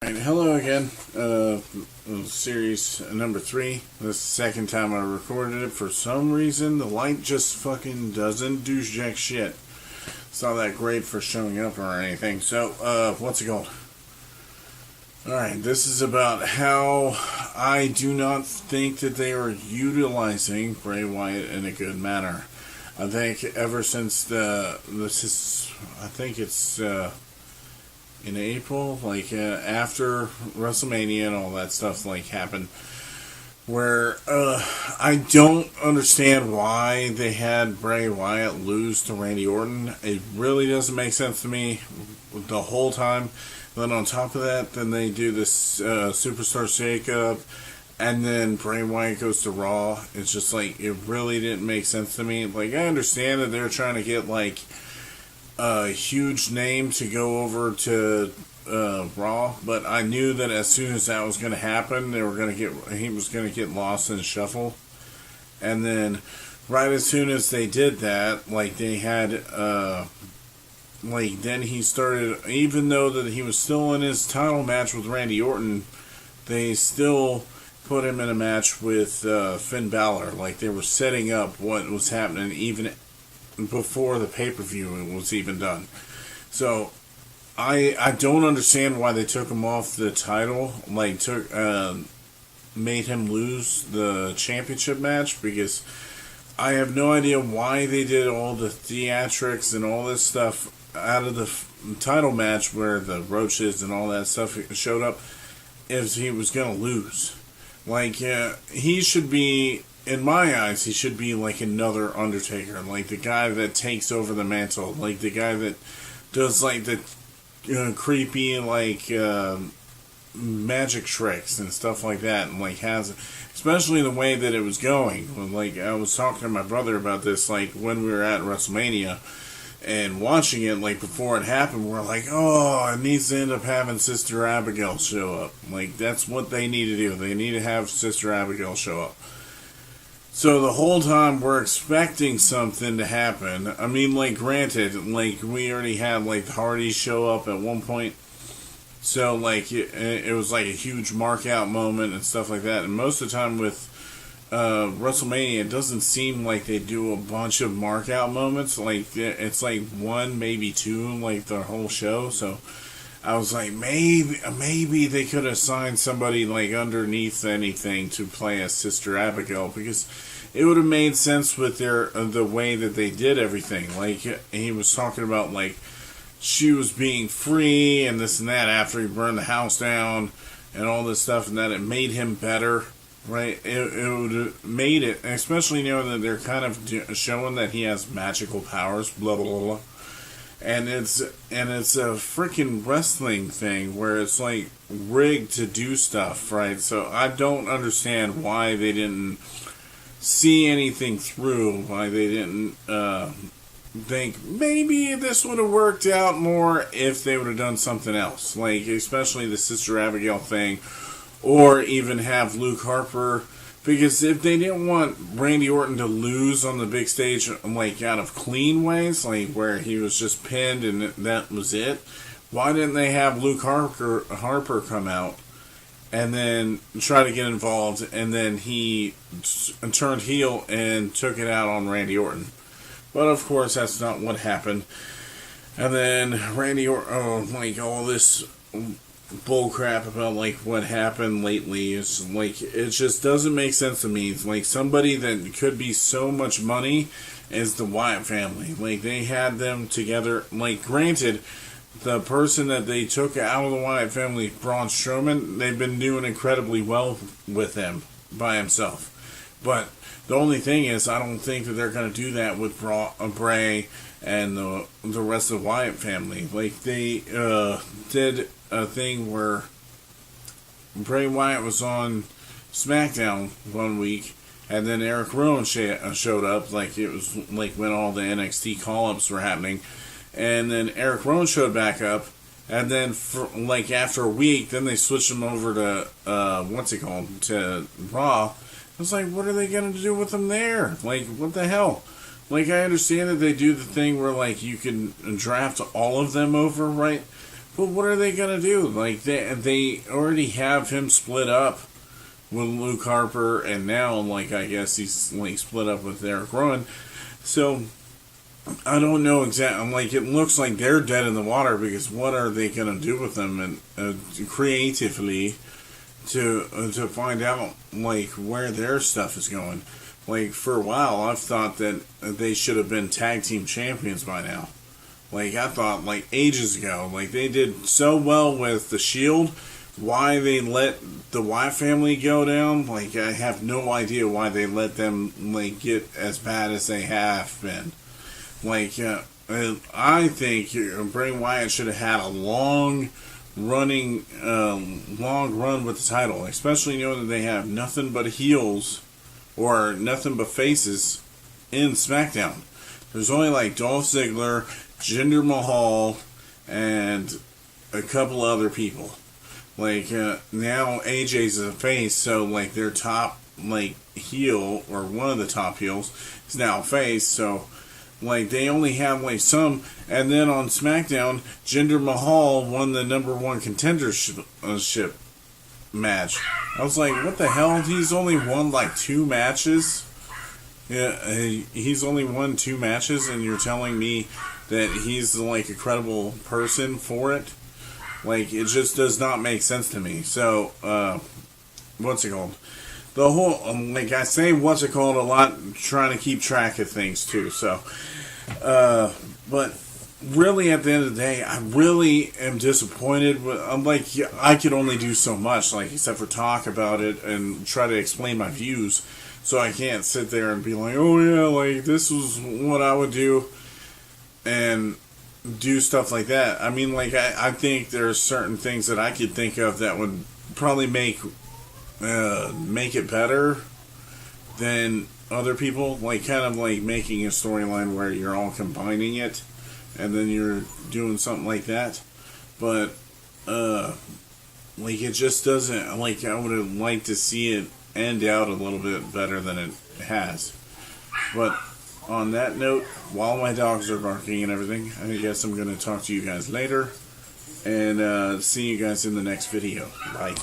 Alright, hello again. Series number 3. This is the second time I recorded it. For some reason, the light just fucking doesn't do jack shit. It's not that great for showing up or anything. So, what's it called? Alright, this is about how I do not think that they are utilizing Bray Wyatt in a good manner. I think ever since I think it's in April, after WrestleMania and all that stuff happened, where I don't understand why they had Bray Wyatt lose to Randy Orton. It really doesn't make sense to me the whole time. Then on top of that, then they do this Superstar Shake-Up, and then Bray Wyatt goes to Raw. It's just it really didn't make sense to me. I understand that they're trying to get a huge name to go over to Raw, but I knew that as soon as that was going to happen, he was going to get lost in the shuffle. And then right as soon as they did that, they had then he started, even though that he was still in his title match with Randy Orton, they still put him in a match with Finn Balor. They were setting up what was happening even before the pay-per-view was even done. So I don't understand why they took him off the title, made him lose the championship match, because I have no idea why they did all the theatrics and all this stuff out of the title match where the roaches and all that stuff showed up if he was going to lose. He should be, in my eyes, he should be another Undertaker, the guy that takes over the mantle, the guy that does the creepy magic tricks and stuff like that, and has, especially the way that it was going. I was talking to my brother about this when we were at WrestleMania and watching it, before it happened. We're oh, it needs to end up having Sister Abigail show up. That's what they need to do. They need to have Sister Abigail show up. So the whole time we're expecting something to happen. I mean, granted, we already had the Hardys show up at one point. So it was a huge mark out moment and stuff like that. And most of the time with WrestleMania, it doesn't seem like they do a bunch of mark out moments. It's one, maybe two, the whole show. So I was maybe they could have signed somebody underneath anything to play as Sister Abigail, because it would have made sense with the way that they did everything. He was talking about she was being free and this and that after he burned the house down and all this stuff, and that it made him better. Right, it would have made it, especially knowing that they're kind of showing that he has magical powers, blah blah blah, and it's a freaking wrestling thing where it's rigged to do stuff, right? So I don't understand why they didn't see anything through, why they didn't think maybe this would have worked out more if they would have done something else, especially the Sister Abigail thing. Or even have Luke Harper, because if they didn't want Randy Orton to lose on the big stage, out of clean ways, where he was just pinned and that was it, why didn't they have Luke Harper come out and then try to get involved, and then he turned heel and took it out on Randy Orton? But of course, that's not what happened. And then Randy Orton, all this bull crap about what happened lately is it just doesn't make sense to me. It's somebody that could be so much money is the Wyatt family. They had them together. Granted, the person that they took out of the Wyatt family, Braun Strowman, they've been doing incredibly well with him by himself. But the only thing is, I don't think that they're going to do that with Bray and the rest of the Wyatt family. They did a thing where Bray Wyatt was on SmackDown one week, and then Eric Rowan showed up. It was when all the NXT call-ups were happening, and then Eric Rowan showed back up, and then for after a week, then they switched him over to to Raw. I was what are they going to do with him there? What the hell? I understand that they do the thing where you can draft all of them over, right? But what are they gonna do? Like they already have him split up with Luke Harper, and now like I guess he's like split up with Eric Rowan. So I don't know exactly. Like it looks like they're dead in the water because what are they gonna do with them and creatively to find out like where their stuff is going? Like for a while, I've thought that they should have been tag team champions by now. Like, I thought, like, ages ago. Like, they did so well with the Shield. Why they let the Wyatt family go down, like, I have no idea why they let them, like, get as bad as they have been. Like, I think Bray Wyatt should have had a long run with the title. Especially knowing that they have nothing but heels or nothing but faces in SmackDown. There's only, like, Dolph Ziggler, Jinder Mahal, and a couple other people. Like, now AJ's a face, so, like, their top, like, heel, or one of the top heels, is now a face, so, like, they only have, like, some, and then on SmackDown, Jinder Mahal won the #1 contendership match. I was like, what the hell? He's only won, like, 2 matches? Yeah, he's only won 2 matches, and you're telling me that he's like a credible person for it? Like, it just does not make sense to me. So, what's it called? The whole, like I say what's it called a lot, trying to keep track of things too. So, but really at the end of the day, I really am disappointed. I'm like, I could only do so much, like, except for talk about it and try to explain my views. So I can't sit there and be like, oh yeah, like, this is what I would do, and do stuff like that. I mean, like, I think there's certain things that I could think of that would probably make it better than other people. Like, kind of like making a storyline where you're all combining it, and then you're doing something like that. But, like, it just doesn't, like, I would have liked to see it end out a little bit better than it has. But on that note, while my dogs are barking and everything, I guess I'm going to talk to you guys later, and see you guys in the next video. Bye.